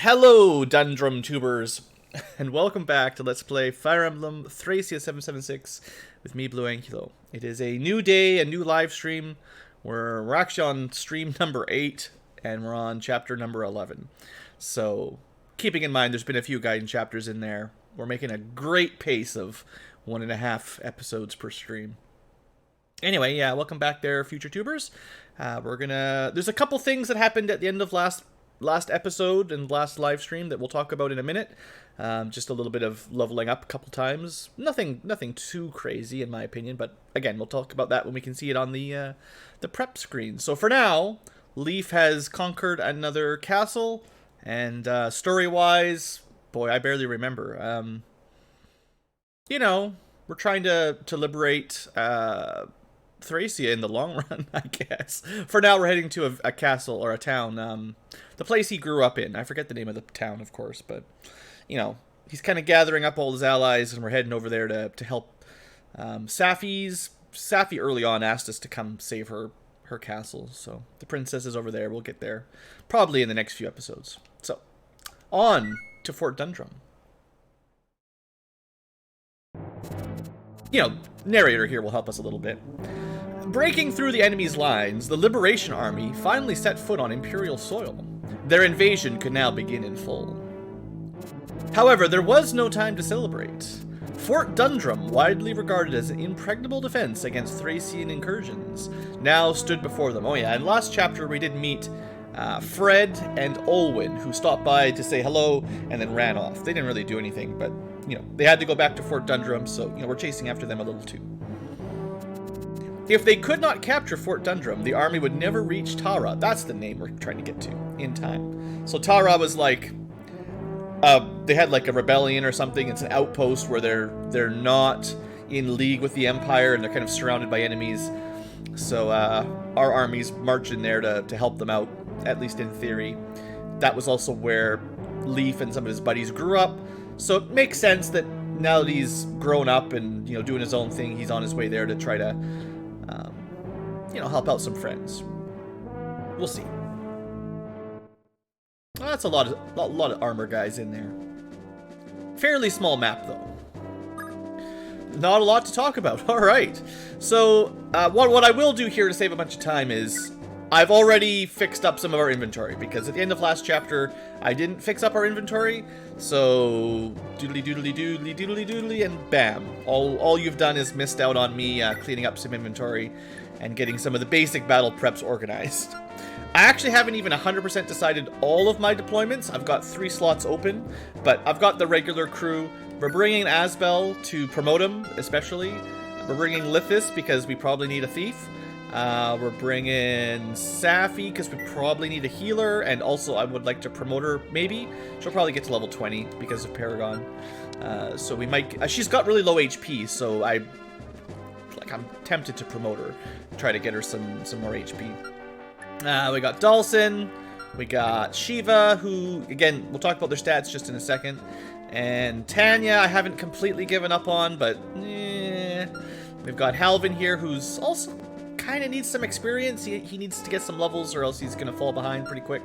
Hello, Dundrum tubers, and welcome back to Let's Play Fire Emblem Thracia 776 with me, BlueAnkylo. It is a new day, a new live stream. We're actually on stream number 8, and we're on chapter number 11. So, keeping in mind there's been a few guidance chapters in there, we're making a great pace of 1.5 episodes per stream. Anyway, yeah, welcome back there, future tubers. There's a couple things that happened at the end of last episode and last live stream that we'll talk about in a minute. Just a little bit of leveling up a couple times. Nothing too crazy in my opinion, but again, we'll talk about that when we can see it on the prep screen. So for now, Leaf has conquered another castle, and story-wise, boy, I barely remember. You know, we're trying to liberate Thracia in the long run, I guess. For now, we're heading to a castle or a town. The place he grew up in. I forget the name of the town, of course, but, you know, he's kind of gathering up all his allies, and we're heading over there to help Safi early on asked us to come save her castle, so the princess is over there. We'll get there probably in the next few episodes. So, on to Fort Dundrum. You know, narrator here will help us a little bit. Breaking through the enemy's lines, the Liberation Army finally set foot on Imperial soil. Their invasion could now begin in full. However, there was no time to celebrate. Fort Dundrum, widely regarded as an impregnable defense against Thracian incursions, now stood before them. Oh yeah, in last chapter we did meet Fred and Olwyn, who stopped by to say hello and then ran off. They didn't really do anything, but, you know, they had to go back to Fort Dundrum, so, you know, we're chasing after them a little too. If they could not capture Fort Dundrum, the army would never reach Tara. That's the name we're trying to get to in time. So Tara was like, they had like a rebellion or something. It's an outpost where they're not in league with the Empire and they're kind of surrounded by enemies. So our armies marched in there to help them out, at least in theory. That was also where Leaf and some of his buddies grew up. So it makes sense that now that he's grown up and, you know, doing his own thing, he's on his way there to try to you know, help out some friends. We'll see. Well, that's a lot of armor guys in there. Fairly small map, though. Not a lot to talk about. All right. So, what I will do here to save a bunch of time is I've already fixed up some of our inventory, because at the end of last chapter, I didn't fix up our inventory. So, doodly doodly doodly doodly doodly, and bam. All you've done is missed out on me cleaning up some inventory and getting some of the basic battle preps organized. I actually haven't even 100% decided all of my deployments. I've got 3 slots open, but I've got the regular crew. We're bringing Asbel to promote him, especially. We're bringing Lithis because we probably need a thief. We're bringing Safi because we probably need a healer, and also I would like to promote her, maybe. She'll probably get to level 20 because of Paragon. So we might... she's got really low HP, so I'm tempted to promote her, try to get her some more HP. We got Dalsin, we got Shiva, who, again, we'll talk about their stats just in a second, and Tanya, I haven't completely given up on, but we've got Halvin here, who's also kind of needs some experience. He needs to get some levels, or else he's going to fall behind pretty quick.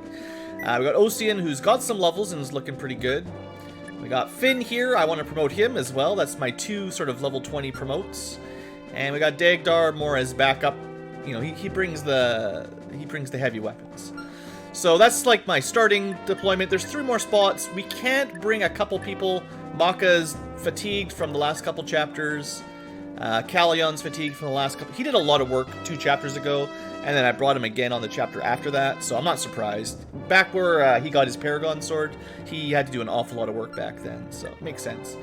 We got Ocean, who's got some levels and is looking pretty good. We got Finn here. I want to promote him as well. That's my 2 sort of level 20 promotes. And we got Dagdar more as backup. You know, he brings the heavy weapons. So that's like my starting deployment. There's 3 more spots. We can't bring a couple people. Maka's fatigued from the last couple chapters. Callion's fatigued from the last couple. He did a lot of work 2 chapters ago, and then I brought him again on the chapter after that, so I'm not surprised. Back where he got his Paragon sword, he had to do an awful lot of work back then, so it makes sense.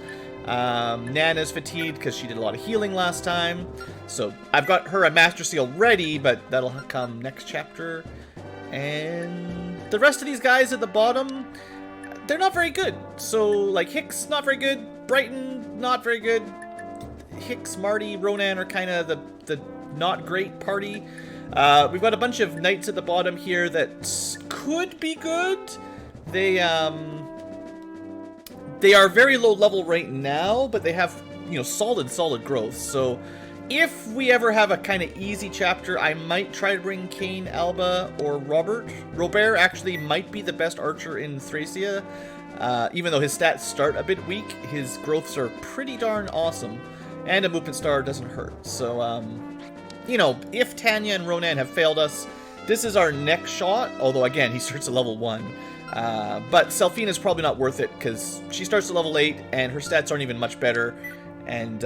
Nana's fatigued because she did a lot of healing last time, so I've got her a Master Seal ready, but that'll come next chapter. And the rest of these guys at the bottom, they're not very good. So, like, Hicks, not very good. Brighton, not very good. Hicks, Marty, Ronan are kind of the not great party. We've got a bunch of knights at the bottom here that could be good. They are very low level right now, but they have, you know, solid growth. So If we ever have a kind of easy chapter, I might try to bring Kane, Alba, or Robert. Robert actually might be the best archer in Thracia. Even though his stats start a bit weak, his growths are pretty darn awesome. And a movement star doesn't hurt. So, you know, if Tanya and Ronan have failed us, this is our next shot. Although, again, he starts at level 1. But Selfina's probably not worth it, because she starts at level 8, and her stats aren't even much better. And,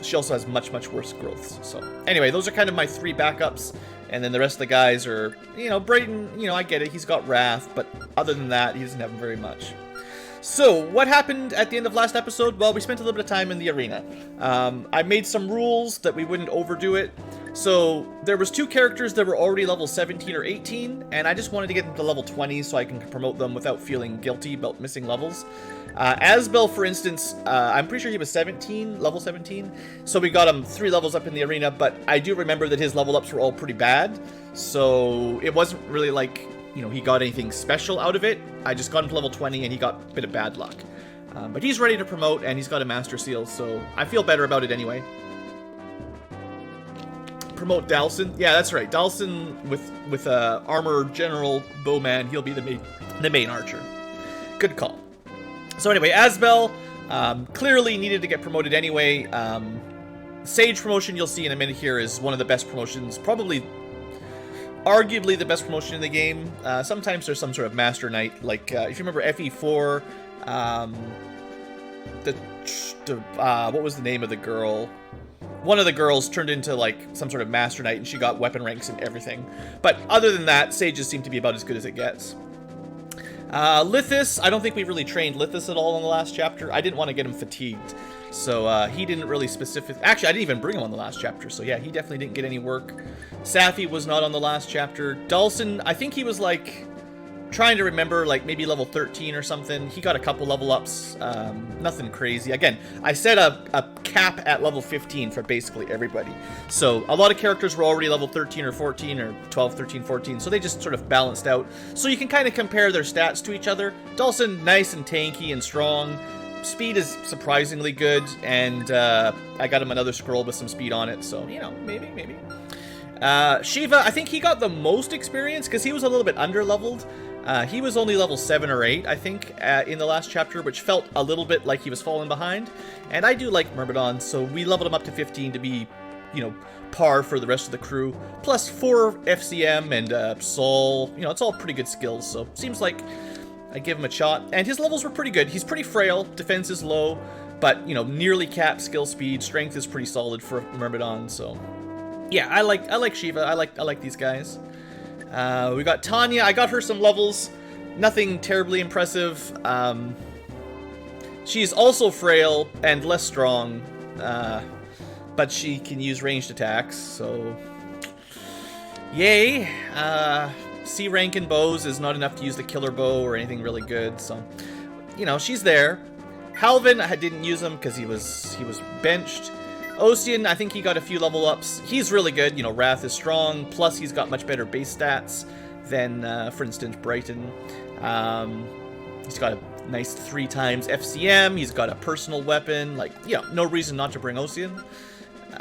she also has much, much worse growths. So, anyway, those are kind of my 3 backups. And then the rest of the guys are, you know, Brayden, you know, I get it. He's got Wrath, but other than that, he doesn't have very much. So, what happened at the end of last episode? Well, we spent a little bit of time in the arena. I made some rules that we wouldn't overdo it. So, there was 2 characters that were already level 17 or 18, and I just wanted to get them to level 20 so I can promote them without feeling guilty about missing levels. Asbel, for instance, I'm pretty sure he was 17, level 17, so we got him 3 levels up in the arena, but I do remember that his level ups were all pretty bad, so it wasn't really like, you know, he got anything special out of it. I just got him to level 20 and he got a bit of bad luck. But he's ready to promote and he's got a Master Seal, so I feel better about it anyway. Promote Dalson. Yeah, that's right. Dalson with Armor General Bowman, he'll be the main archer. Good call. So anyway, Asbel clearly needed to get promoted anyway. Sage promotion, you'll see in a minute here, is one of the best promotions, probably arguably the best promotion in the game. Sometimes there's some sort of Master Knight, like if you remember FE4, what was the name of the girl? One of the girls turned into like some sort of Master Knight and she got weapon ranks and everything. But other than that, Sages seem to be about as good as it gets. Lithis, I don't think we really trained Lithis at all in the last chapter. I didn't want to get him fatigued. So he didn't really actually, I didn't even bring him on the last chapter. So yeah, he definitely didn't get any work. Safi was not on the last chapter. Dawson, I think he was like trying to remember, like maybe level 13 or something. He got a couple level ups, nothing crazy. Again, I set a cap at level 15 for basically everybody. So a lot of characters were already level 13 or 14 or 12, 13, 14. So they just sort of balanced out. So you can kind of compare their stats to each other. Dawson, nice and tanky and strong. Speed is surprisingly good. And I got him another scroll with some speed on it. So, you know, maybe. Shiva, I think he got the most experience because he was a little bit under-leveled. He was only level 7 or 8, I think, in the last chapter, which felt a little bit like he was falling behind. And I do like Myrmidon, so we leveled him up to 15 to be, you know, par for the rest of the crew. Plus 4 FCM and Soul. You know, it's all pretty good skills, so seems like I give him a shot. And his levels were pretty good. He's pretty frail, defense is low, but, you know, nearly capped skill speed. Strength is pretty solid for Myrmidon, so yeah, I like Shiva. I like these guys. We got Tanya. I got her some levels. Nothing terribly impressive. She's also frail and less strong, but she can use ranged attacks, so yay. C rank in bows is not enough to use the killer bow or anything really good, so, you know, she's there. Halvin, I didn't use him because he was benched. Ocean, I think he got a few level ups. He's really good, you know, Wrath is strong, plus he's got much better base stats than, for instance, Brighton. He's got a nice 3 times FCM, he's got a personal weapon, like, you know, no reason not to bring Ocean.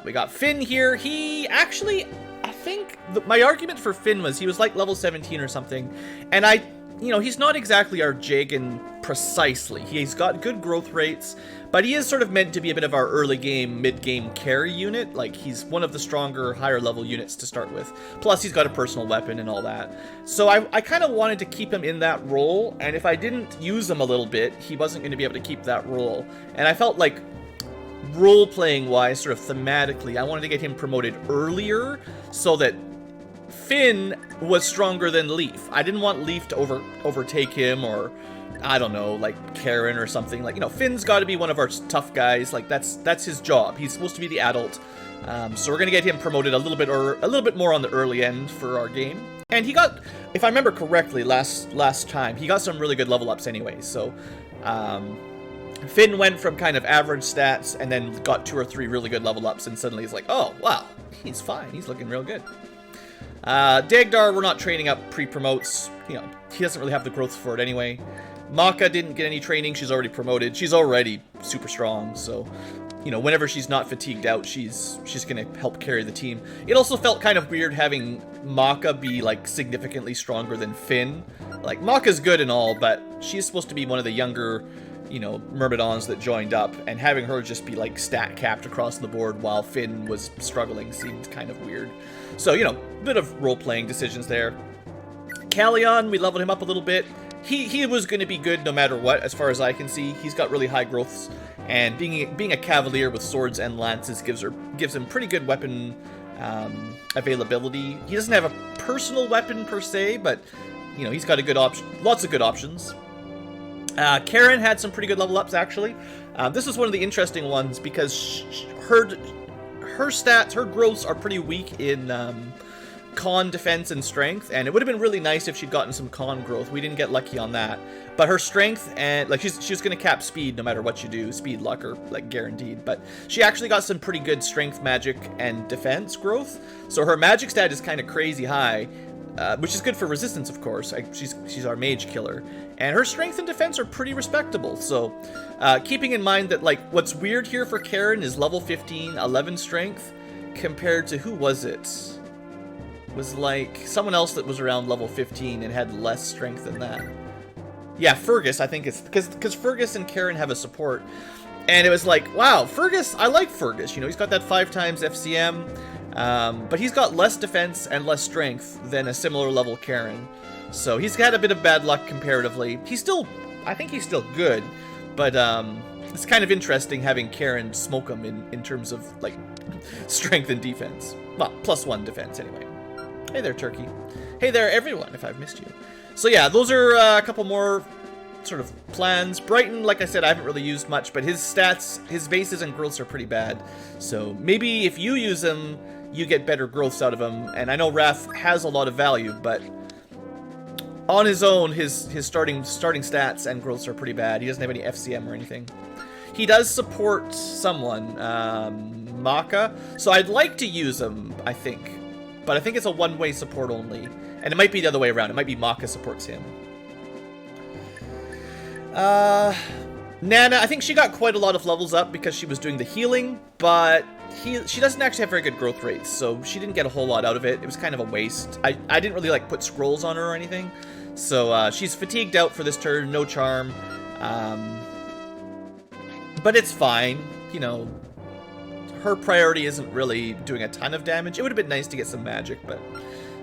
We got Finn here. He actually, I think, my argument for Finn was he was like level 17 or something, and you know, he's not exactly our Jagan precisely. He's got good growth rates, but he is sort of meant to be a bit of our early game, mid-game carry unit. Like, he's one of the stronger, higher level units to start with. Plus, he's got a personal weapon and all that. So I kind of wanted to keep him in that role, and if I didn't use him a little bit, he wasn't going to be able to keep that role. And I felt like, role-playing wise, sort of thematically, I wanted to get him promoted earlier so that Finn was stronger than Leaf. I didn't want Leaf to overtake him, or I don't know, like Karen or something. Like, you know, Finn's got to be one of our tough guys. Like, that's his job. He's supposed to be the adult. So we're gonna get him promoted a little bit more on the early end for our game. And he got, if I remember correctly, last time he got some really good level ups anyway. So Finn went from kind of average stats and then got 2 or 3 really good level ups, and suddenly he's like, oh wow, he's fine. He's looking real good. Dagdar, we're not training up pre-promotes. You know, he doesn't really have the growth for it anyway. Maka didn't get any training. She's already promoted. She's already super strong, so, you you know, whenever she's not fatigued out, she's gonna help carry the team. It also felt kind of weird having Maka be like significantly stronger than Finn. Like, Maka's good and all, but she's supposed to be one of the younger, you know, Myrmidons that joined up, and having her just be like stat capped across the board while Finn was struggling seemed kind of weird. So, you know, a bit of role-playing decisions there. Callion, we leveled him up a little bit. He was going to be good no matter what, as far as I can see. He's got really high growths, and being a cavalier with swords and lances gives him pretty good weapon availability. He doesn't have a personal weapon per se, but you know, he's got a good option, lots of good options. Karen had some pretty good level ups actually. This is one of the interesting ones because her stats, her growths are pretty weak in con, defense, and strength, and it would have been really nice if she'd gotten some con growth. We didn't get lucky on that, but her strength and like she's going to cap speed no matter what you do, speed, luck, or like guaranteed. But she actually got some pretty good strength, magic, and defense growth. So her magic stat is kind of crazy high, which is good for resistance, of course. She's our mage killer, and her strength and defense are pretty respectable. So keeping in mind that like what's weird here for Karen is level 15, 11 strength compared to who was it? Was like someone else that was around level 15 and had less strength than that. Yeah, Fergus, I think it's because Fergus and Karen have a support, and it was like, wow, Fergus, I like Fergus. You know, he's got that 5 times FCM, but he's got less defense and less strength than a similar level Karen. So he's had a bit of bad luck comparatively. I think he's still good, but it's kind of interesting having Karen smoke him in terms of like strength and defense. Well, +1 defense anyway. Hey there, Turkey. Hey there, everyone, if I've missed you. So yeah, those are a couple more sort of plans. Brighton, like I said, I haven't really used much, but his stats, his bases and growths are pretty bad. So maybe if you use him, you get better growths out of him. And I know Wrath has a lot of value, but on his own, his starting stats and growths are pretty bad. He doesn't have any FCM or anything. He does support someone, Maka, so I'd like to use him, I think. But I think it's a one-way support only. And it might be the other way around. It might be Maka supports him. Nana, I think she got quite a lot of levels up because she was doing the healing, but she doesn't actually have very good growth rates, so she didn't get a whole lot out of it. It was kind of a waste. I didn't really like put scrolls on her or anything. So she's fatigued out for this turn, no charm. But it's fine, you know. Her priority isn't really doing a ton of damage. It would have been nice to get some magic, but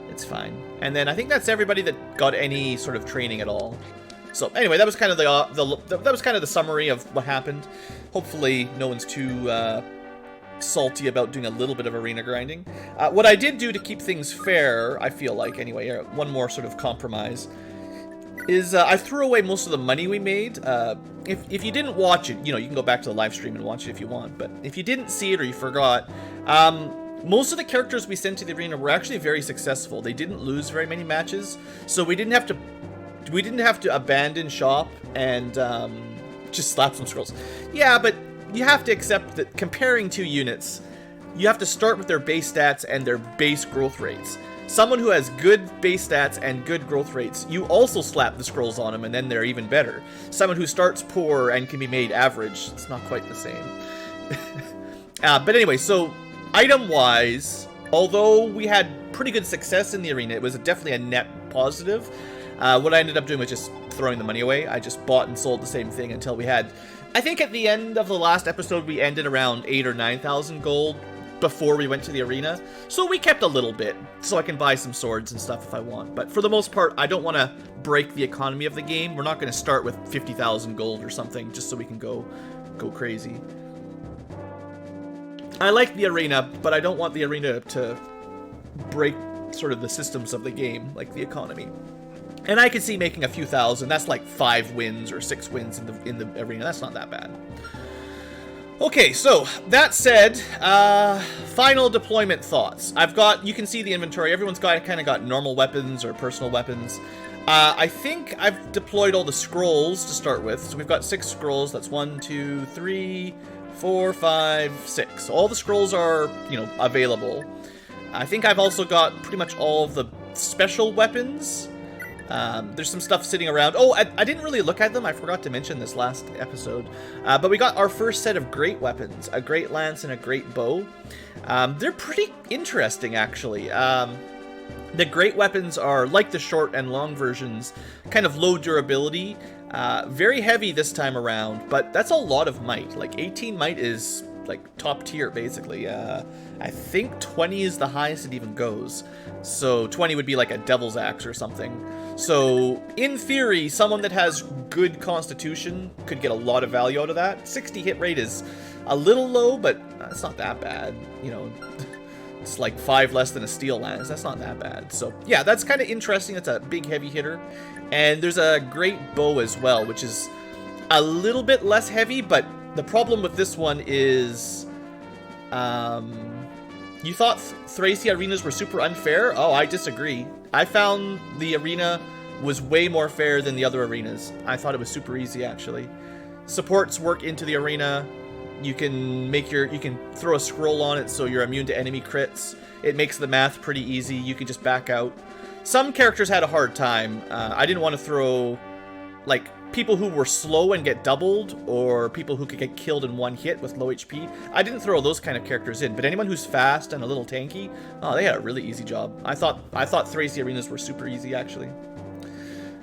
it's fine. And then I think that's everybody that got any sort of training at all. So anyway, that was kind of the summary of what happened. Hopefully, no one's too salty about doing a little bit of arena grinding. What I did do to keep things fair, I feel like anyway, one more sort of compromise, is I threw away most of the money we made. If you didn't watch it, you know, you can go back to the live stream and watch it if you want, but if you didn't see it or you forgot, most of the characters we sent to the arena were actually very successful. They didn't lose very many matches, so we didn't have to abandon shop and just slap some scrolls. Yeah, but you have to accept that comparing two units, you have to start with their base stats and their base growth rates. Someone who has good base stats and good growth rates, you also slap the scrolls on them and then they're even better. Someone who starts poor and can be made average, it's not quite the same. But anyway, so item-wise, although we had pretty good success in the arena, it was definitely a net positive. What I ended up doing was just throwing the money away. I just bought and sold the same thing until we had... I think at the end of the last episode, we ended around 8,000 or 9,000 gold before we went to the arena. So we kept a little bit, so I can buy some swords and stuff if I want. But for the most part, I don't want to break the economy of the game. We're not going to start with 50,000 gold or something just so we can go crazy. I like the arena, but I don't want the arena to break sort of the systems of the game, like the economy. And I could see making a few thousand. That's like 5 wins or 6 wins in the arena. That's not that bad. Okay, so that said, final deployment thoughts. You can see the inventory. Everyone's kind of got normal weapons or personal weapons. I think I've deployed all the scrolls to start with. So we've got 6 scrolls. That's 1, 2, 3, 4, 5, 6. All the scrolls are, you know, available. I think I've also got pretty much all of the special weapons. There's some stuff sitting around. Oh, I didn't really look at them. I forgot to mention this last episode. But we got our first set of great weapons, a great lance and a great bow. They're pretty interesting, actually. The great weapons are, like the short and long versions, kind of low durability. Very heavy this time around, but that's a lot of might. Like 18 might is like top tier, basically. I think 20 is the highest it even goes. So 20 would be like a devil's axe or something. So in theory, someone that has good constitution could get a lot of value out of that. 60 hit rate is a little low, but it's not that bad. You know, it's like 5 less than a steel lance. That's not that bad. So yeah, that's kind of interesting. It's a big heavy hitter. And there's a great bow as well, which is a little bit less heavy, but the problem with this one is, you thought Thracia arenas were super unfair? Oh, I disagree. I found the arena was way more fair than the other arenas. I thought it was super easy, actually. Supports work into the arena. You can throw a scroll on it so you're immune to enemy crits. It makes the math pretty easy. You can just back out. Some characters had a hard time. I didn't want to throw, like, people who were slow and get doubled, or people who could get killed in one hit with low HP. I didn't throw those kind of characters in, but anyone who's fast and a little tanky, oh, they had a really easy job. I thought Thracia arenas were super easy, actually.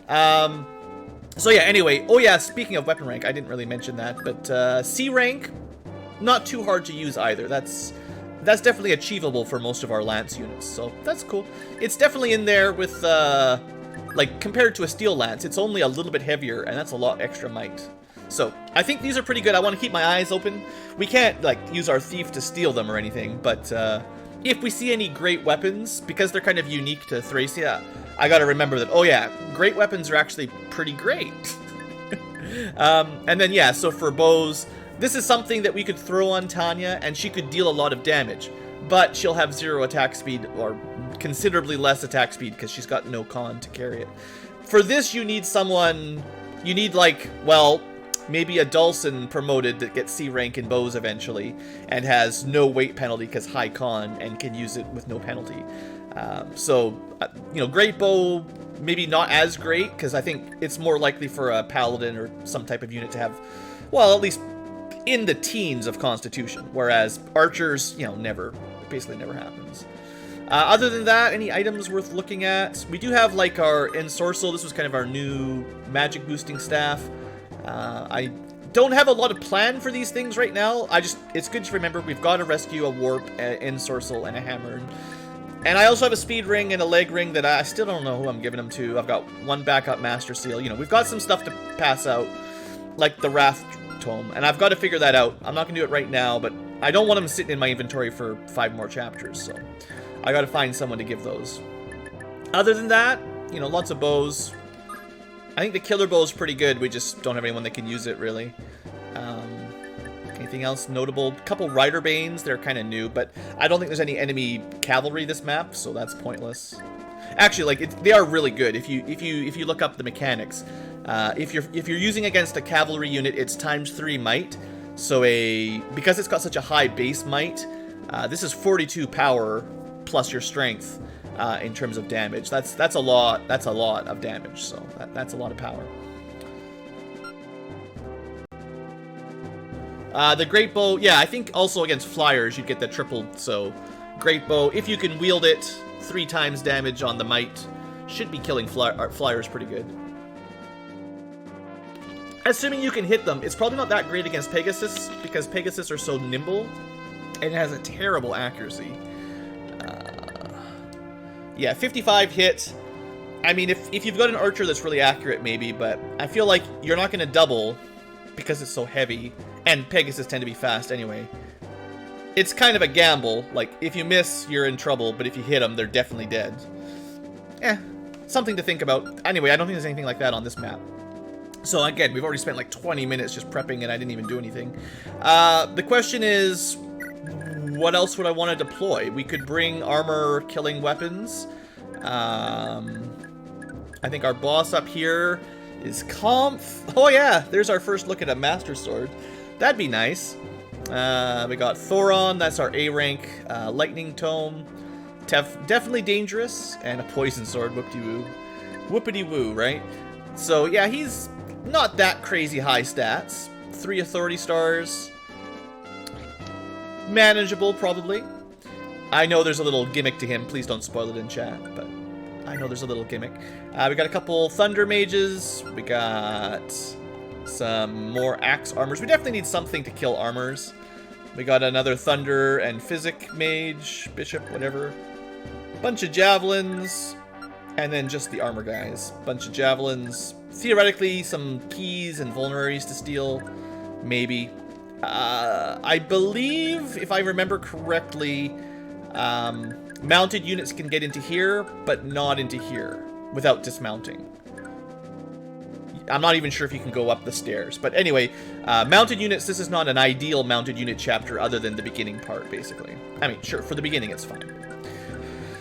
So yeah, anyway, oh yeah, speaking of weapon rank, I didn't really mention that, but C rank, not too hard to use either. That's definitely achievable for most of our lance units, so that's cool. It's definitely in there with, like, compared to a steel lance, it's only a little bit heavier, and that's a lot extra might. So, I think these are pretty good. I want to keep my eyes open. We can't, like, use our thief to steal them or anything, but if we see any great weapons, because they're kind of unique to Thracia, I gotta remember that, oh yeah, great weapons are actually pretty great. And then, yeah, so for bows, this is something that we could throw on Tanya, and she could deal a lot of damage, but she'll have 0 attack speed, or considerably less attack speed, because she's got no con to carry it. For this, you need someone, you need, like, well, maybe a Dulcin promoted that gets C rank in bows eventually, and has no weight penalty because high con, and can use it with no penalty. You know, great bow, maybe not as great, because I think it's more likely for a paladin or some type of unit to have, well, at least in the teens of constitution, whereas archers, you know, basically never happens. Other than that, any items worth looking at? We do have, like, our Ensorcel. This was kind of our new magic boosting staff. I don't have a lot of plan for these things right now. It's good to remember we've got to rescue a warp, an Ensorcel, and a hammer. And I also have a speed ring and a leg ring that I still don't know who I'm giving them to. I've got one backup master seal. You know, we've got some stuff to pass out, like the Wrath Tome, and I've got to figure that out. I'm not going to do it right now, but I don't want them sitting in my inventory for 5 more chapters, so I got to find someone to give those. Other than that, you know, lots of bows. I think the killer bow is pretty good. We just don't have anyone that can use it, really. Anything else notable? A couple Rider Banes. They're kind of new, but I don't think there's any enemy cavalry this map, so that's pointless. Actually, like, they are really good. If you look up the mechanics, if you're using against a cavalry unit, it's ×3 might. So because it's got such a high base might, this is 42 power plus your strength in terms of damage. That's a lot. That's a lot of damage. So that's a lot of power. The great bow, yeah, I think also against flyers you'd get the tripled. So great bow, if you can wield it, 3 times damage on the might, should be killing flyers pretty good. Assuming you can hit them, it's probably not that great against Pegasus, because Pegasus are so nimble, and it has a terrible accuracy. Yeah, 55 hit. I mean, if you've got an archer that's really accurate, maybe, but I feel like you're not going to double, because it's so heavy, and Pegasus tend to be fast anyway. It's kind of a gamble. Like, if you miss, you're in trouble, but if you hit them, they're definitely dead. Something to think about. Anyway, I don't think there's anything like that on this map. So again, we've already spent like 20 minutes just prepping and I didn't even do anything. The question is, what else would I want to deploy? We could bring armor-killing weapons. I think our boss up here is Kampf. Oh yeah, there's our first look at a Master Sword. That'd be nice. We got Thoron, that's our A rank. Lightning Tome, definitely dangerous. And a Poison Sword, whoop-de-woo. Whoopity-woo, right? So, yeah, he's not that crazy high stats. 3 authority stars. Manageable, probably. I know there's a little gimmick to him. Please don't spoil it in chat, but I know there's a little gimmick. We got a couple Thunder Mages. We got some more Axe Armors. We definitely need something to kill armors. We got another Thunder and Physic Mage, Bishop, whatever. Bunch of Javelins. And then just the armor guys. Bunch of Javelins. Theoretically, some keys and vulneraries to steal. Maybe. I believe, if I remember correctly, mounted units can get into here, but not into here without dismounting. I'm not even sure if you can go up the stairs. But anyway, mounted units, this is not an ideal mounted unit chapter other than the beginning part, basically. I mean, sure, for the beginning it's fine.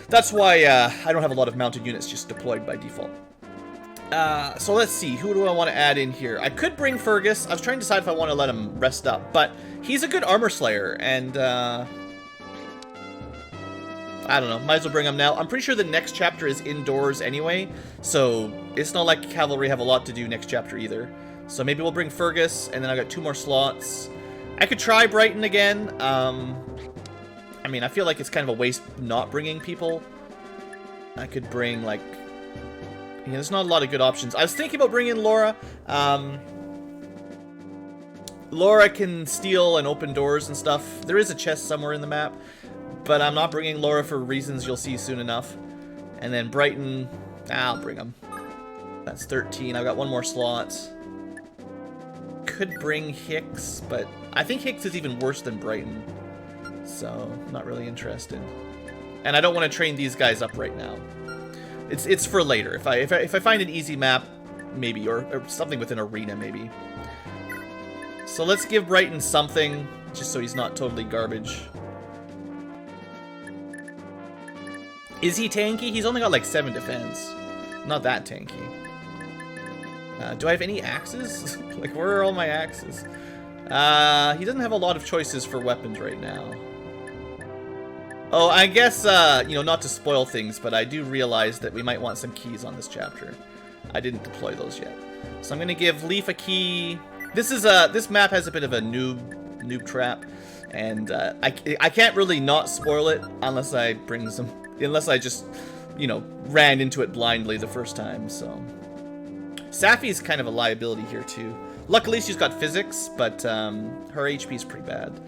That's why I don't have a lot of mounted units just deployed by default. So let's see, who do I want to add in here? I could bring Fergus. I was trying to decide if I want to let him rest up, but he's a good armor slayer, and I don't know, might as well bring him now. I'm pretty sure the next chapter is indoors anyway, so it's not like Cavalry have a lot to do next chapter either. So maybe we'll bring Fergus, and then I've got 2 more slots. I could try Brighton again. I mean, I feel like it's kind of a waste not bringing people. I could bring, like... Yeah, there's not a lot of good options. I was thinking about bringing Laura. Laura can steal and open doors and stuff. There is a chest somewhere in the map. But I'm not bringing Laura for reasons you'll see soon enough. And then Brighton... I'll bring him. That's 13. I've got 1 more slot. Could bring Hicks, but I think Hicks is even worse than Brighton. So, not really interested. And I don't want to train these guys up right now. It's for later. If I find an easy map, maybe, or something with an arena, maybe. So let's give Brighton something, just so he's not totally garbage. Is he tanky? He's only got like 7 defense. Not that tanky. Do I have any axes? Like, where are all my axes? He doesn't have a lot of choices for weapons right now. Oh, I guess, you know, not to spoil things, but I do realize that we might want some keys on this chapter. I didn't deploy those yet. So I'm going to give Leaf a key. This map has a bit of a noob trap, and I can't really not spoil it unless I bring some, unless I just, you know, ran into it blindly the first time, so. Safi's kind of a liability here, too. Luckily, she's got physics, but her HP is pretty bad.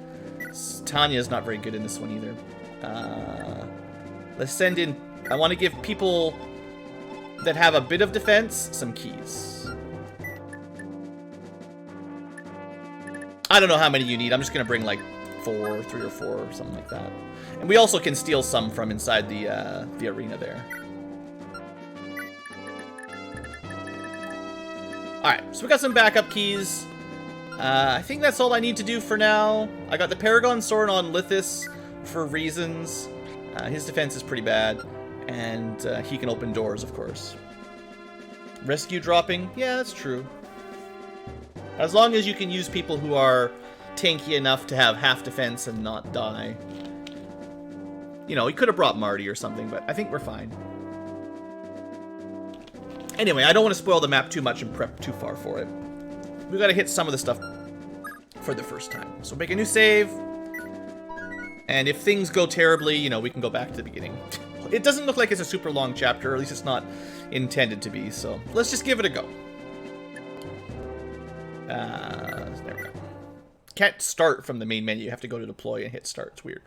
Tanya's not very good in this one either. Let's send in... I want to give people that have a bit of defense some keys. I don't know how many you need. I'm just going to bring like 3 or 4 or something like that. And we also can steal some from inside the arena there. Alright, so we got some backup keys. I think that's all I need to do for now. I got the Paragon Sword on Lithis for reasons. His defense is pretty bad, and he can open doors, of course. Rescue dropping? Yeah, that's true. As long as you can use people who are tanky enough to have half defense and not die. You know, he could have brought Marty or something, but I think we're fine. Anyway, I don't want to spoil the map too much and prep too far for it. We've got to hit some of the stuff for the first time. So make a new save. And if things go terribly, you know, we can go back to the beginning. It doesn't look like it's a super long chapter, or at least it's not intended to be, so let's just give it a go. There we go. Can't start from the main menu. You have to go to deploy and hit start. It's weird.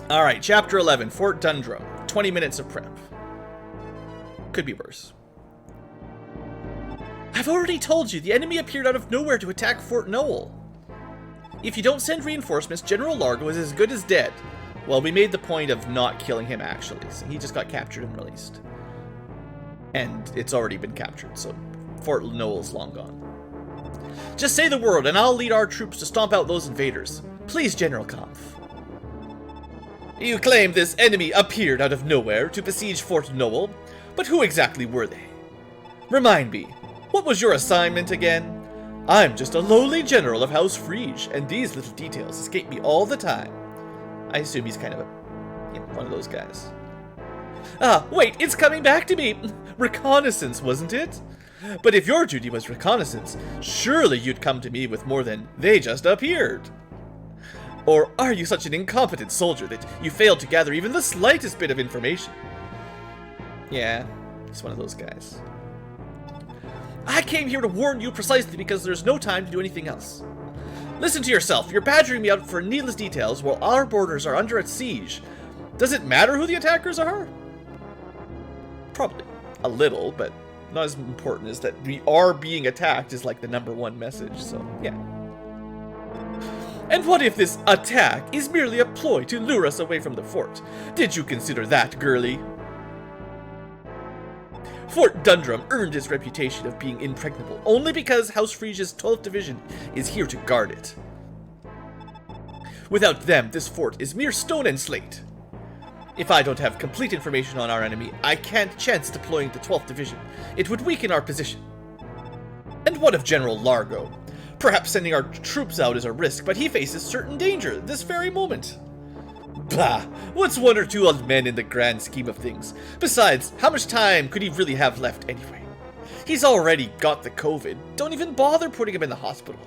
Alright, Chapter 11, Fort Dundrum. 20 minutes of prep. Could be worse. I've already told you, the enemy appeared out of nowhere to attack Fort Noel. If you don't send reinforcements, General Largo is as good as dead. Well, we made the point of not killing him, actually. So he just got captured and released. And it's already been captured, so Fort Noel's long gone. Just say the word, and I'll lead our troops to stomp out those invaders. Please, General Kampf. You claim this enemy appeared out of nowhere to besiege Fort Noel, but who exactly were they? Remind me, what was your assignment again? I'm just a lowly general of House Frege, and these little details escape me all the time. I assume he's kind of one of those guys. Ah, wait, it's coming back to me! Reconnaissance, wasn't it? But if your duty was reconnaissance, surely you'd come to me with more than "they just appeared." Or are you such an incompetent soldier that you failed to gather even the slightest bit of information? Yeah, he's one of those guys. I came here to warn you precisely because there's no time to do anything else. Listen to yourself, you're badgering me out for needless details while our borders are under siege. Does it matter who the attackers are? Probably. A little, but not as important as that we are being attacked is like the #1 message, so yeah. And what if this attack is merely a ploy to lure us away from the fort? Did you consider that, girlie? Fort Dundrum earned its reputation of being impregnable only because House Frisia's 12th Division is here to guard it. Without them, this fort is mere stone and slate. If I don't have complete information on our enemy, I can't chance deploying the 12th Division. It would weaken our position. And what of General Largo? Perhaps sending our troops out is a risk, but he faces certain danger this very moment. Bah! What's 1 or 2 old men in the grand scheme of things? Besides, how much time could he really have left anyway? He's already got the COVID. Don't even bother putting him in the hospital.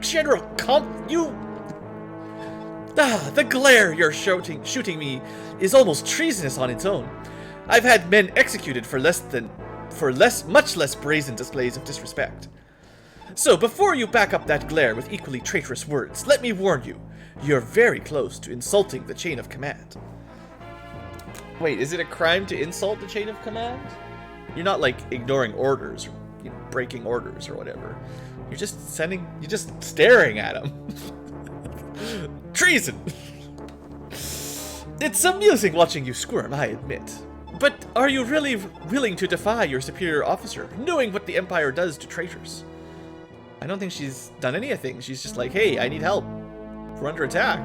General you... the glare you're shooting me is almost treasonous on its own. I've had men executed for much less brazen displays of disrespect. So before you back up that glare with equally traitorous words, let me warn you, you're very close to insulting the chain of command. Wait, is it a crime to insult the chain of command? You're not like ignoring orders, or, breaking orders or whatever. You're just staring at him. Treason! It's amusing watching you squirm, I admit. But are you really willing to defy your superior officer, knowing what the Empire does to traitors? I don't think she's done anything. She's just like, hey, I need help. We're under attack.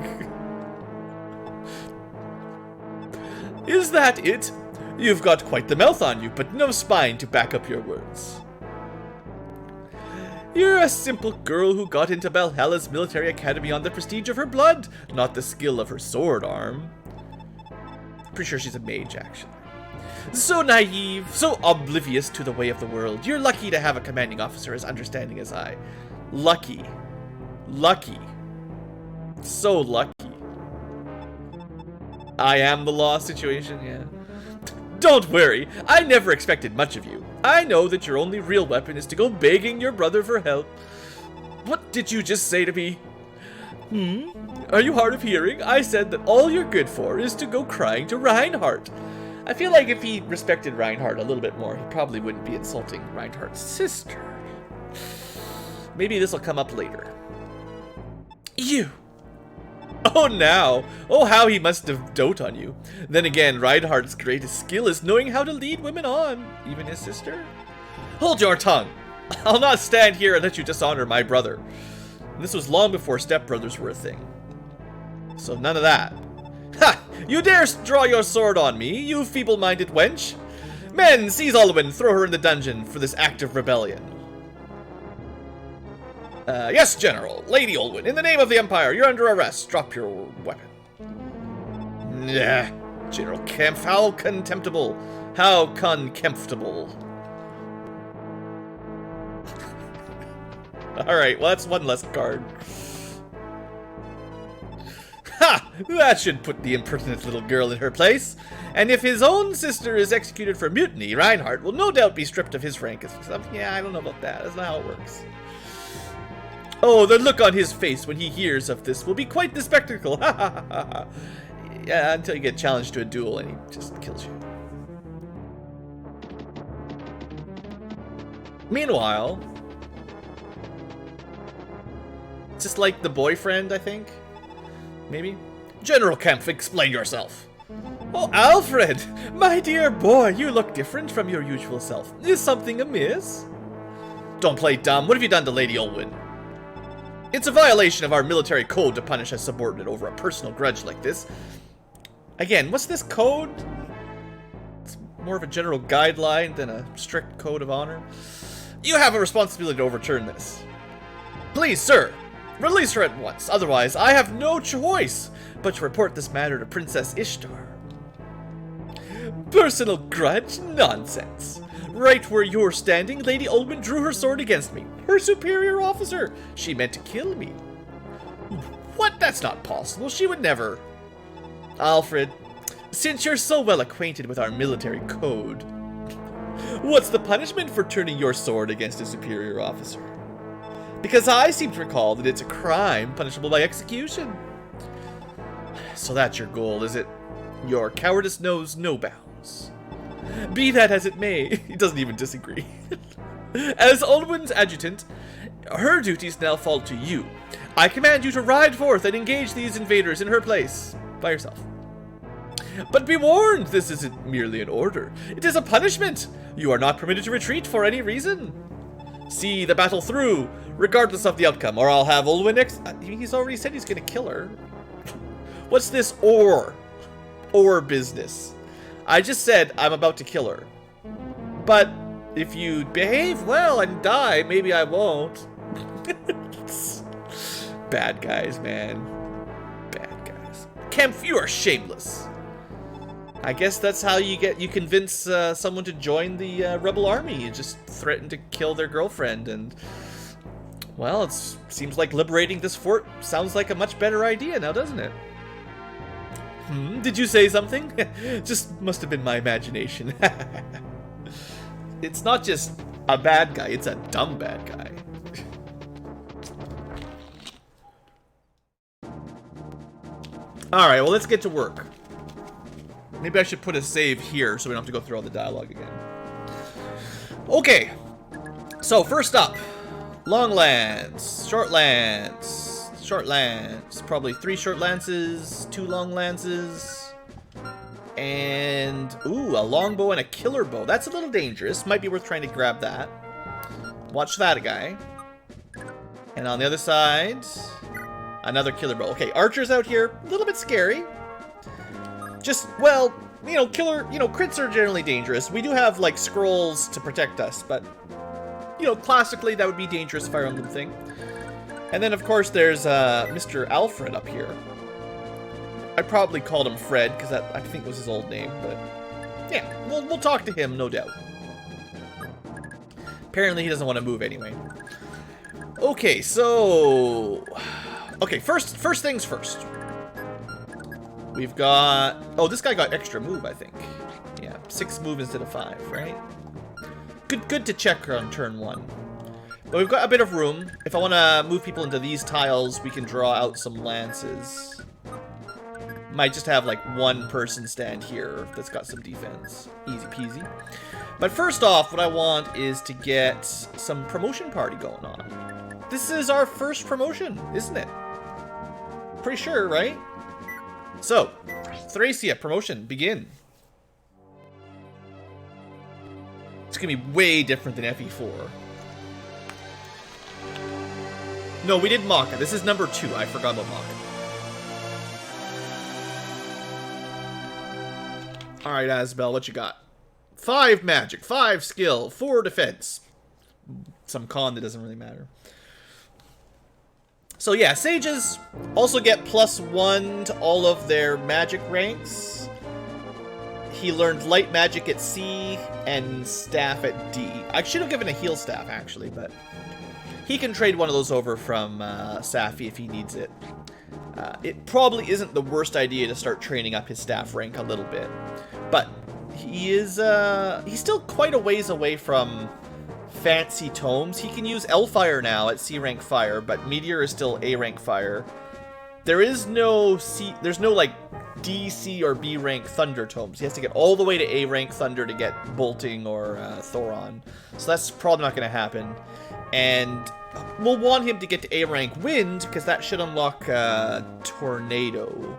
Is that it? You've got quite the mouth on you, but no spine to back up your words. You're a simple girl who got into Valhalla's military academy on the prestige of her blood, not the skill of her sword arm. Pretty sure she's a mage, actually. So naive, so oblivious to the way of the world. You're lucky to have a commanding officer as understanding as I. Lucky. Lucky. So lucky. I am the law situation, yeah. Don't worry, I never expected much of you. I know that your only real weapon is to go begging your brother for help. What did you just say to me? Are you hard of hearing? I said that all you're good for is to go crying to Reinhardt. I feel like if he respected Reinhardt a little bit more, he probably wouldn't be insulting Reinhardt's sister. Maybe this will come up later. You! Oh, now! Oh, how he must have dote on you. Then again, Reinhardt's greatest skill is knowing how to lead women on. Even his sister? Hold your tongue! I'll not stand here and let you dishonor my brother. And this was long before stepbrothers were a thing. So none of that. Ha! You dare draw your sword on me, you feeble-minded wench! Men, seize Olwen, throw her in the dungeon for this act of rebellion. Yes, General. Lady Olwen, in the name of the Empire, you're under arrest. Drop your weapon. Nah. General Kempf, how contemptible. How contemptible. Alright, well, that's one less card. Ha! That should put the impertinent little girl in her place. And if his own sister is executed for mutiny, Reinhardt will no doubt be stripped of his rank. Yeah, I don't know about that. That's not how it works. Oh, the look on his face when he hears of this will be quite the spectacle. Ha ha ha ha. Yeah, until you get challenged to a duel and he just kills you. Meanwhile, just like the boyfriend, I think. Maybe? General Kempf, explain yourself. Oh, Alfred! My dear boy, you look different from your usual self. Is something amiss? Don't play dumb. What have you done to Lady Olwen? It's a violation of our military code to punish a subordinate over a personal grudge like this. Again, what's this code? It's more of a general guideline than a strict code of honor. You have a responsibility to overturn this. Please, sir. Release her at once, otherwise I have no choice but to report this matter to Princess Ishtar. Personal grudge? Nonsense. Right where you're standing, Lady Ullman drew her sword against me. Her superior officer. She meant to kill me. What? That's not possible. She would never. Alfred, since you're so well acquainted with our military code, what's the punishment for turning your sword against a superior officer? Because I seem to recall that it's a crime punishable by execution. So that's your goal, is it? Your cowardice knows no bounds. Be that as it may, he doesn't even disagree. As Ullman's adjutant, her duties now fall to you. I command you to ride forth and engage these invaders in her place, by yourself. But be warned, this isn't merely an order. It is a punishment. You are not permitted to retreat for any reason. See the battle through, regardless of the outcome, or I'll have Ullman he's already said he's gonna kill her. What's this or business? I just said I'm about to kill her. But if you behave well and die, maybe I won't. Bad guys, man. Bad guys. Kempf, you are shameless. I guess that's how you convince someone to join the rebel army. You just threaten to kill their girlfriend, and well, it seems like liberating this fort sounds like a much better idea now, doesn't it? Did you say something? Just must have been my imagination. It's not just a bad guy, it's a dumb bad guy. Alright, well, let's get to work. Maybe I should put a save here so we don't have to go through all the dialogue again. Okay. So, first up. Long lance. Short lance. Short lance. Probably 3 short lances, 2 long lances. And, ooh, a longbow and a killer bow. That's a little dangerous. Might be worth trying to grab that. Watch that guy. And on the other side, another killer bow. Okay, archers out here. A little bit scary. Just, well, you know, crits are generally dangerous. We do have, like, scrolls to protect us, but, you know, classically that would be dangerous Fire Emblem thing. And then, of course, there's Mr. Alfred up here. I probably called him Fred, because that, I think, was his old name, but yeah, we'll talk to him, no doubt. Apparently, he doesn't want to move anyway. Okay, so... Okay, first things first. We've got... Oh, this guy got extra move, I think. Yeah, 6 move instead of 5, right? Good to check on turn 1. But we've got a bit of room. If I want to move people into these tiles, we can draw out some lances. Might just have, like, 1 person stand here that's got some defense. Easy peasy. But first off, what I want is to get some promotion party going on. This is our first promotion, isn't it? Pretty sure, right? So, Thracia, promotion, begin. It's gonna be way different than FE4. No, we did Maka. This is number 2. I forgot about Maka. Alright, Asbel, what you got? 5 magic, 5 skill, 4 defense. Some con that doesn't really matter. So yeah, sages also get +1 to all of their magic ranks. He learned light magic at C and staff at D. I should have given a heal staff, actually, but he can trade one of those over from Safi if he needs it. It probably isn't the worst idea to start training up his staff rank a little bit. But he is, he's still quite a ways away from fancy tomes. He can use L-Fire now at C rank fire, but Meteor is still A rank fire. There is no there's no like D, C, or B rank Thunder tomes. He has to get all the way to A rank Thunder to get Bolting or Thoron. So that's probably not going to happen. And we'll want him to get to A rank Wind, because that should unlock Tornado,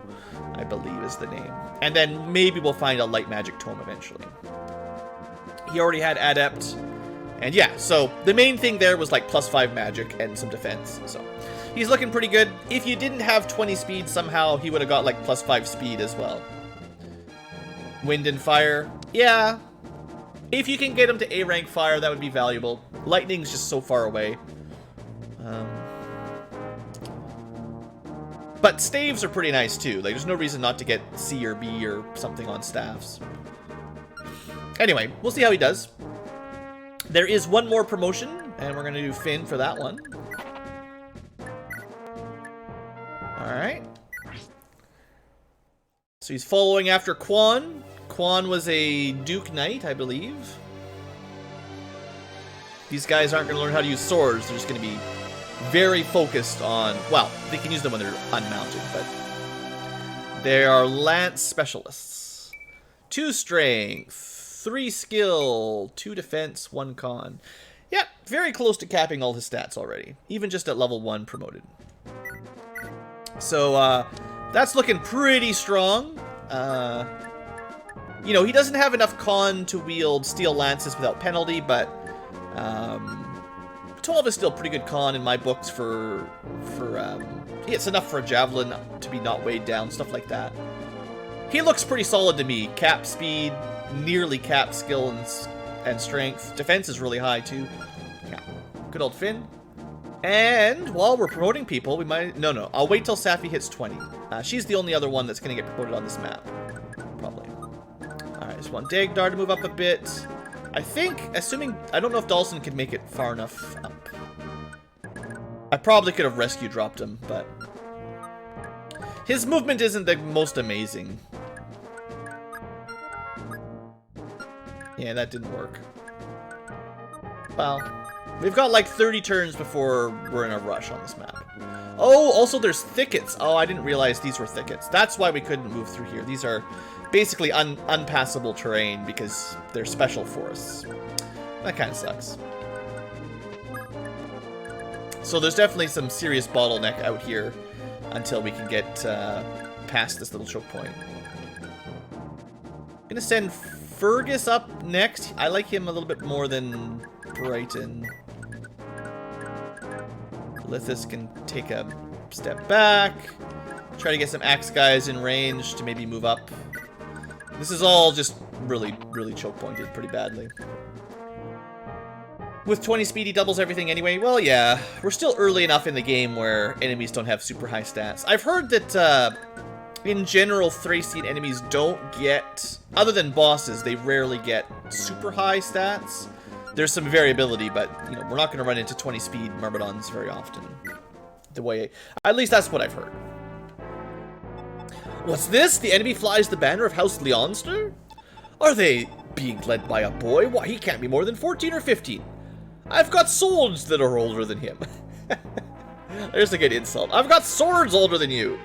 I believe is the name. And then maybe we'll find a light magic tome eventually. He already had Adept. And yeah, so the main thing there was like +5 magic and some defense. So he's looking pretty good. If you didn't have 20 speed, somehow he would have got like +5 speed as well. Wind and fire. Yeah. If you can get him to A rank fire, that would be valuable. Lightning's just so far away. But staves are pretty nice too. Like, there's no reason not to get C or B or something on staffs. Anyway, we'll see how he does. There is one more promotion, and we're gonna do Finn for that one. Alright. So he's following after Quan. Quan was a Duke Knight, I believe. These guys aren't going to learn how to use swords. They're just going to be very focused on... Well, they can use them when they're unmounted, but... They are lance specialists. 2 strength, 3 skill, 2 defense, 1 con. Yeah, very close to capping all his stats already. Even just at level 1 promoted. So, that's looking pretty strong. You know, he doesn't have enough con to wield steel lances without penalty, but 12 is still pretty good con in my books for it's enough for a javelin to be not weighed down, stuff like that. He looks pretty solid to me. Cap speed, nearly cap skill and strength. Defense is really high too. Yeah, good old Finn. And while we're promoting people, we might... No, I'll wait till Safi hits 20. She's the only other one that's going to get promoted on this map. Probably. Alright, just want Dagdar to move up a bit. I think, assuming... I don't know if Dawson can make it far enough up. I probably could have rescue dropped him, but... His movement isn't the most amazing. Yeah, that didn't work. Well... We've got like 30 turns before we're in a rush on this map. Oh, also there's thickets. Oh, I didn't realize these were thickets. That's why we couldn't move through here. These are basically unpassable terrain because they're special forests. That kind of sucks. So there's definitely some serious bottleneck out here until we can get past this little choke point. Gonna send Fergus up next. I like him a little bit more than Brighton. Lithis can take a step back. Try to get some axe guys in range to maybe move up. This is all just really, really choke pointed pretty badly. With 20 speed, he doubles everything anyway. Well, yeah, we're still early enough in the game where enemies don't have super high stats. I've heard that in general, Thracian enemies don't get, other than bosses, they rarely get super high stats. There's some variability, but, you know, we're not going to run into 20 speed Myrmidons very often. The way, at least that's what I've heard. What's this? The enemy flies the banner of House Leonster? Are they being led by a boy? Why, he can't be more than 14 or 15. I've got swords that are older than him. There's a good insult. I've got swords older than you.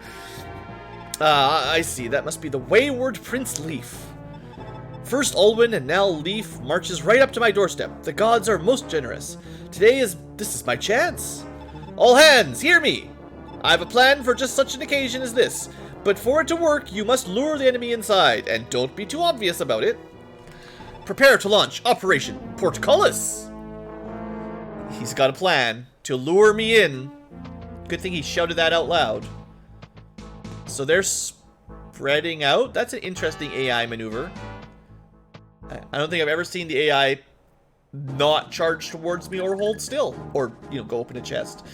I see. That must be the wayward Prince Leaf. First Alwyn and now Leaf marches right up to my doorstep. The gods are most generous. This is my chance. All hands, hear me. I have a plan for just such an occasion as this. But for it to work, you must lure the enemy inside, and don't be too obvious about it. Prepare to launch Operation Portcullis. He's got a plan to lure me in. Good thing he shouted that out loud. So they're spreading out. That's an interesting AI maneuver. I don't think I've ever seen the AI not charge towards me or hold still. Or, you know, go open a chest.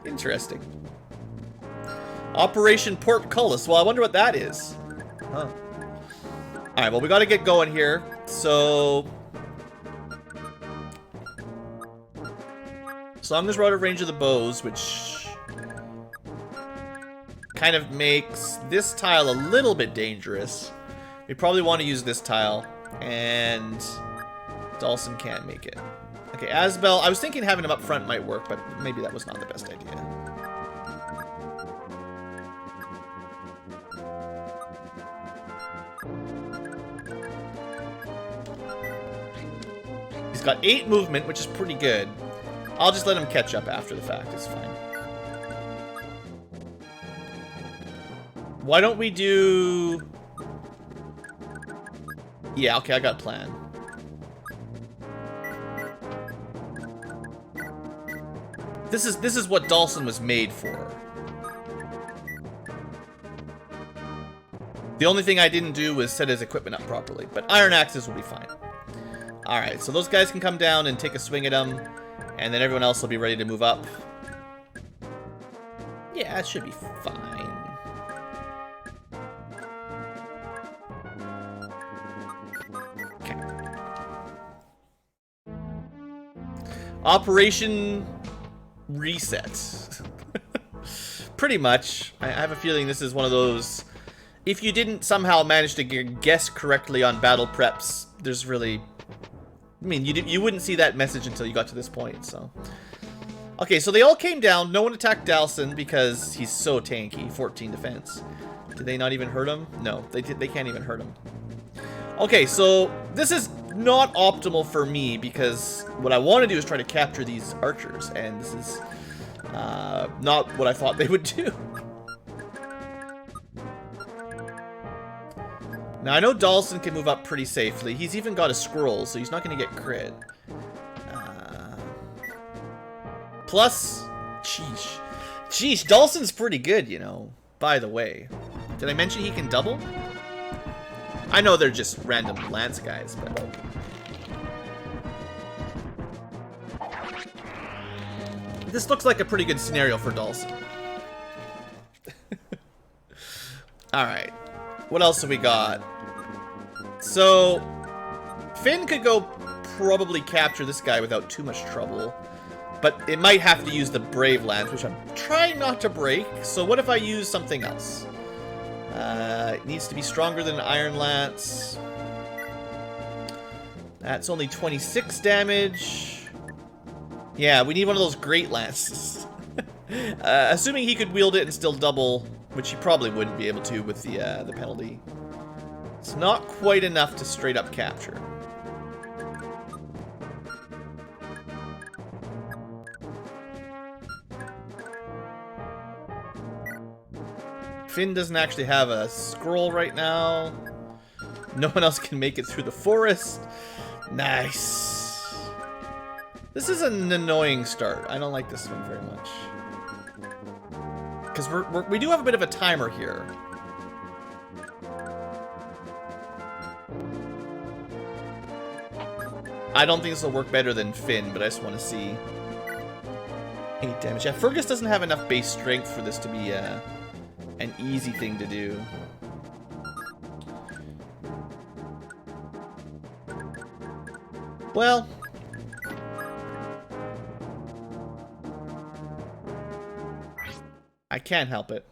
Interesting. Operation Portcullis. Well, I wonder what that is. Huh. Alright, well, we gotta get going here. So long as we're out of range of the bows, which kind of makes this tile a little bit dangerous. We probably want to use this tile, and Dawson can't make it. Okay, Asbel, I was thinking having him up front might work, but maybe that was not the best idea. He's got 8 movement, which is pretty good. I'll just let him catch up after the fact, it's fine. Why don't we do... Yeah, okay, I got a plan. This is what Dawson was made for. The only thing I didn't do was set his equipment up properly, but iron axes will be fine. Alright, so those guys can come down and take a swing at him, and then everyone else will be ready to move up. Yeah, Yeah, it should be fine. Okay. Operation Reset. Pretty much. I have a feeling this is one of those... If you didn't somehow manage to guess correctly on battle preps, there's really... I mean, you wouldn't see that message until you got to this point, so... Okay, so they all came down. No one attacked Dalson because he's so tanky. 14 defense. Did they not even hurt him? No, they can't even hurt him. Okay, so this is not optimal for me because what I want to do is try to capture these archers, and this is not what I thought they would do. Now, I know Dalson can move up pretty safely. He's even got a scroll, so he's not going to get crit. Plus, sheesh. Sheesh, Dalson's pretty good, you know, by the way. Did I mention he can double? I know they're just random lance guys, but... This looks like a pretty good scenario for Dalson. Alright. What else have we got? So, Finn could go probably capture this guy without too much trouble. But it might have to use the Brave Lance, which I'm trying not to break. So what if I use something else? It needs to be stronger than an Iron Lance. That's only 26 damage. Yeah, we need one of those Great Lances. Assuming he could wield it and still double, which he probably wouldn't be able to with the penalty. It's not quite enough to straight up capture. Finn doesn't actually have a scroll right now. No one else can make it through the forest. Nice. This is an annoying start. I don't like this one very much. Because we do have a bit of a timer here. I don't think this will work better than Finn, but I just want to see. 8 damage. Yeah, Fergus doesn't have enough base strength for this to be an easy thing to do. Well, I can't help it.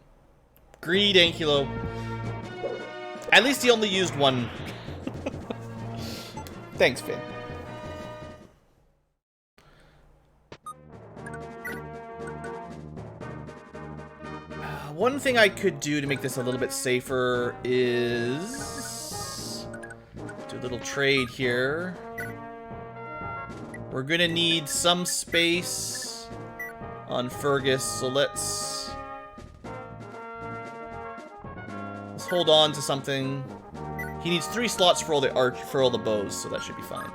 Greed, Ankylo. At least he only used one. Thanks, Finn. One thing I could do to make this a little bit safer is do a little trade here. We're gonna need some space on Fergus, so let's hold on to something. He needs 3 slots for all the bows, so that should be fine.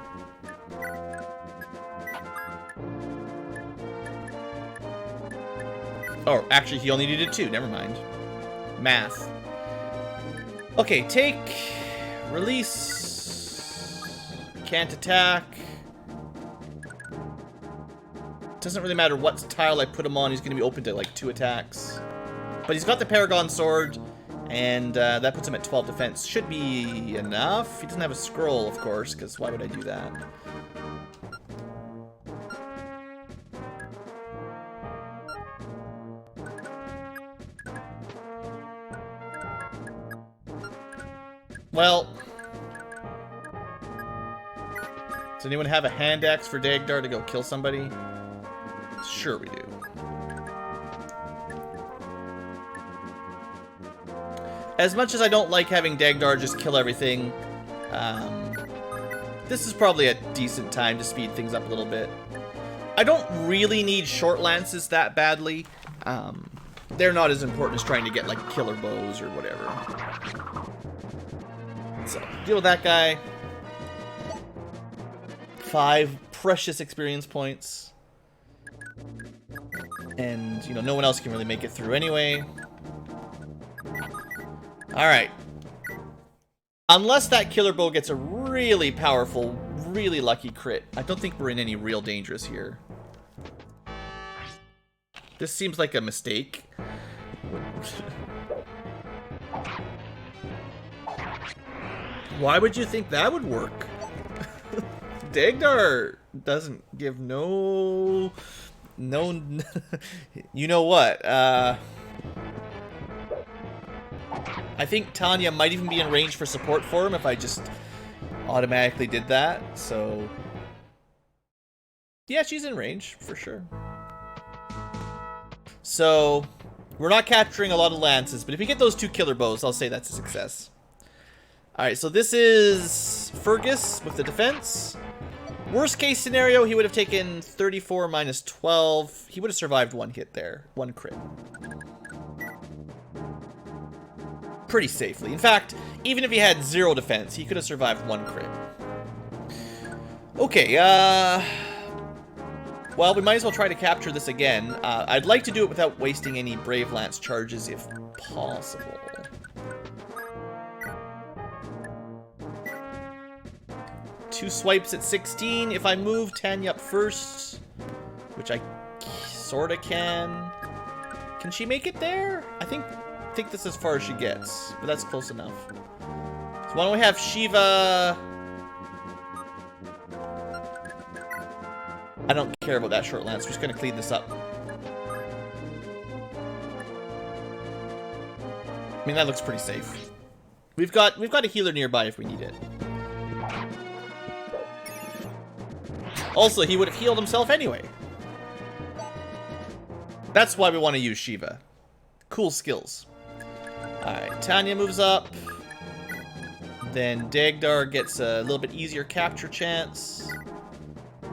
Oh, actually, he only needed 2. Never mind. Math. Okay, take. Release. Can't attack. Doesn't really matter what tile I put him on. He's going to be open to, like, 2 attacks. But he's got the Paragon Sword, and that puts him at 12 defense. Should be enough. He doesn't have a scroll, of course, because why would I do that? Well, does anyone have a hand axe for Dagdar to go kill somebody? Sure we do. As much as I don't like having Dagdar just kill everything, this is probably a decent time to speed things up a little bit. I don't really need short lances that badly. They're not as important as trying to get, like, killer bows or whatever. So, deal with that guy. 5 precious experience points. And, you know, no one else can really make it through anyway. Alright. Unless that killer bow gets a really powerful, really lucky crit, I don't think we're in any real dangers here. This seems like a mistake. would. Why would you think that would work? Dagdar doesn't give no... You know what? I think Tanya might even be in range for support for him if I just automatically did that, so... Yeah, she's in range, for sure. So, we're not capturing a lot of lances, but if we get those 2 killer bows, I'll say that's a success. Alright, so this is Fergus with the defense. Worst case scenario, he would have taken 34 minus 12. He would have survived 1 hit there. 1 crit. Pretty safely. In fact, even if he had 0 defense, he could have survived 1 crit. Okay, well, we might as well try to capture this again. I'd like to do it without wasting any Brave Lance charges if possible. Two swipes at 16. If I move Tanya up first, which I sorta can. Can she make it there? I think this is as far as she gets, but that's close enough. So why don't we have Shiva? I don't care about that short lance. We're just gonna clean this up. I mean, that looks pretty safe. We've got a healer nearby if we need it. Also, he would have healed himself anyway. That's why we want to use Shiva. Cool skills. Alright, Tanya moves up. Then Dagdar gets a little bit easier capture chance.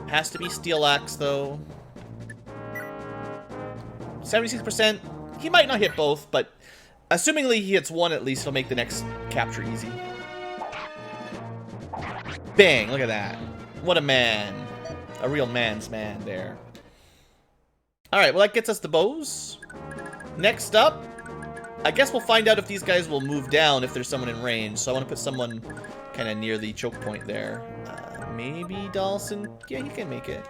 Has to be Steel Axe, though. 76%. He might not hit both, but assumingly he hits 1 at least, he'll make the next capture easy. Bang! Look at that. What a man. A real man's man there. Alright, well that gets us the bows. Next up, I guess we'll find out if these guys will move down if there's someone in range. So I want to put someone kind of near the choke point there. Maybe Dawson? Yeah, he can make it.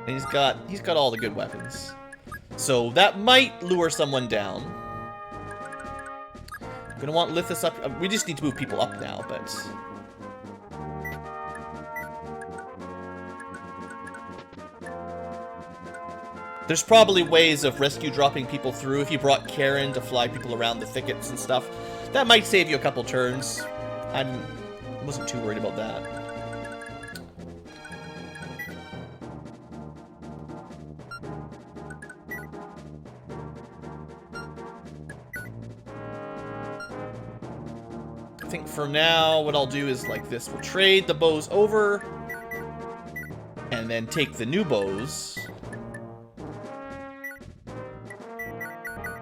And he's got all the good weapons. So that might lure someone down. I'm gonna want Lithus up. We just need to move people up now, but... There's probably ways of rescue dropping people through. If you brought Karen to fly people around the thickets and stuff, that might save you a couple turns. I wasn't too worried about that. I think for now, what I'll do is like this. We'll trade the bows over, and then take the new bows.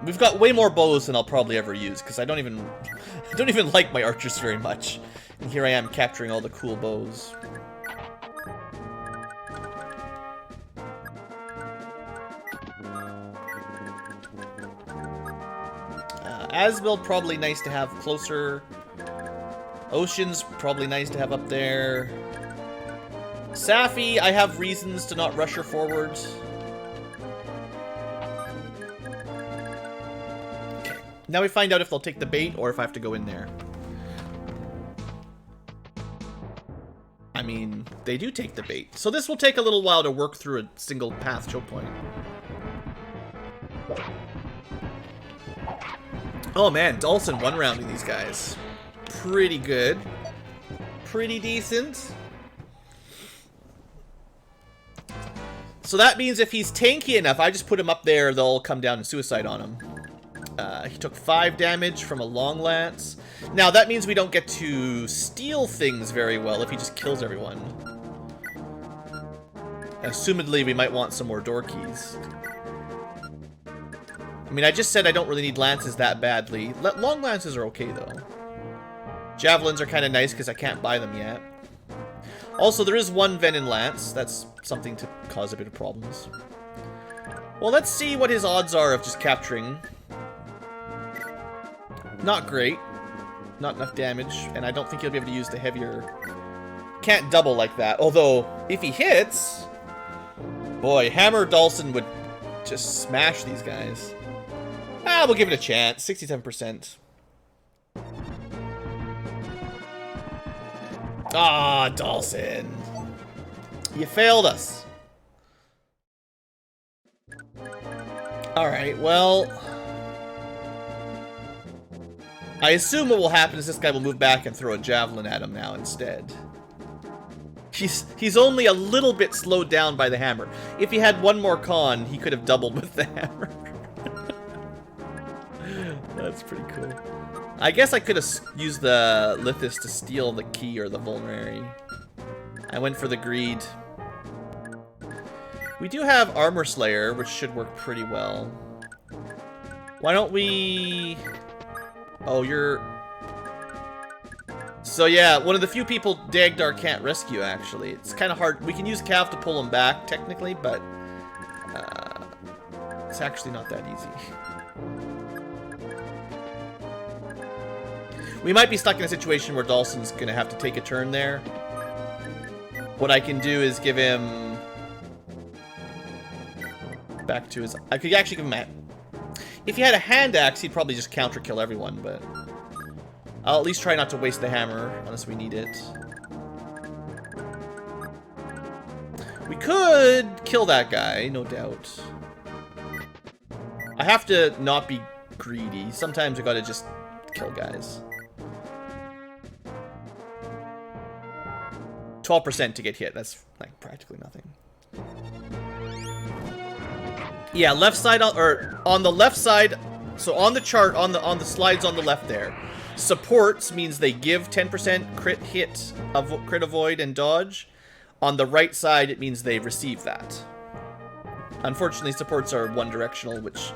We've got way more bows than I'll probably ever use, because I don't even like my archers very much. And here I am capturing all the cool bows. Asbel, probably nice to have closer. Ocean's probably nice to have up there. Safi, I have reasons to not rush her forwards. Now we find out if they'll take the bait or if I have to go in there. I mean, they do take the bait. So this will take a little while to work through a single path choke point. Oh man, Dawson one-rounding these guys. Pretty good. Pretty decent. So that means if he's tanky enough, I just put him up there, they'll come down and suicide on him. He took 5 damage from a long lance. Now, that means we don't get to steal things very well if he just kills everyone. Assumedly, we might want some more door keys. I mean, I just said I don't really need lances that badly. Long lances are okay, though. Javelins are kind of nice because I can't buy them yet. Also, there is 1 Venom Lance. That's something to cause a bit of problems. Well, let's see what his odds are of just capturing. Not great. Not enough damage, and I don't think he'll be able to use the heavier... Can't double like that. Although, if he hits... Boy, Hammer Dawson would just smash these guys. Ah, we'll give it a chance. 67%. Ah, Dawson. You failed us. Alright, well... I assume what will happen is this guy will move back and throw a javelin at him now instead. He's only a little bit slowed down by the hammer. If he had one more con, he could have doubled with the hammer. That's pretty cool. I guess I could have used the Lithis to steal the key or the vulnerary. I went for the greed. We do have Armor Slayer, which should work pretty well. Why don't we... Oh, you're... So yeah, one of the few people Dagdar can't rescue, actually. It's kind of hard. We can use Cav to pull him back, technically, but... it's actually not that easy. We might be stuck in a situation where Dawson's gonna have to take a turn there. What I can do is give him... back to his... I could actually give him a... If he had a hand axe, he'd probably just counter kill everyone, but... I'll at least try not to waste the hammer, unless we need it. We could kill that guy, no doubt. I have to not be greedy. Sometimes I gotta just kill guys. 12% to get hit. That's like practically nothing. Yeah, left side or on the left side. So on the chart, on the slides on the left there, supports means they give 10% crit hit, crit avoid, and dodge. On the right side, it means they receive that. Unfortunately, supports are one directional, which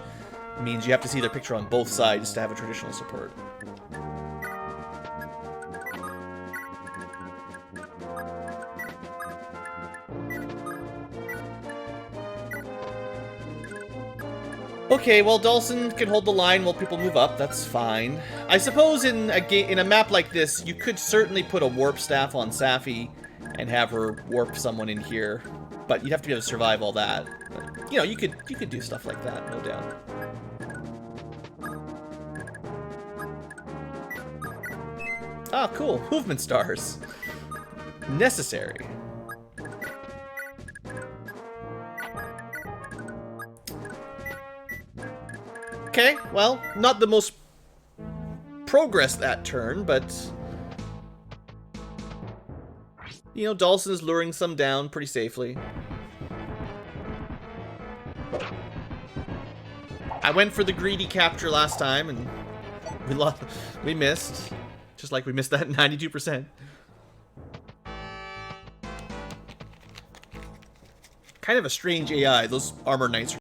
means you have to see their picture on both sides to have a traditional support. Okay, well, Dawson can hold the line while people move up. That's fine. I suppose in a map like this, you could certainly put a warp staff on Safi and have her warp someone in here, but you'd have to be able to survive all that. But, you know, you could do stuff like that, no doubt. Ah, cool. Movement stars. Necessary. Okay, well, not the most progress that turn, but... You know, Dawson is luring some down pretty safely. I went for the greedy capture last time, and we missed. Just like we missed that 92%. Kind of a strange AI. Those armor knights are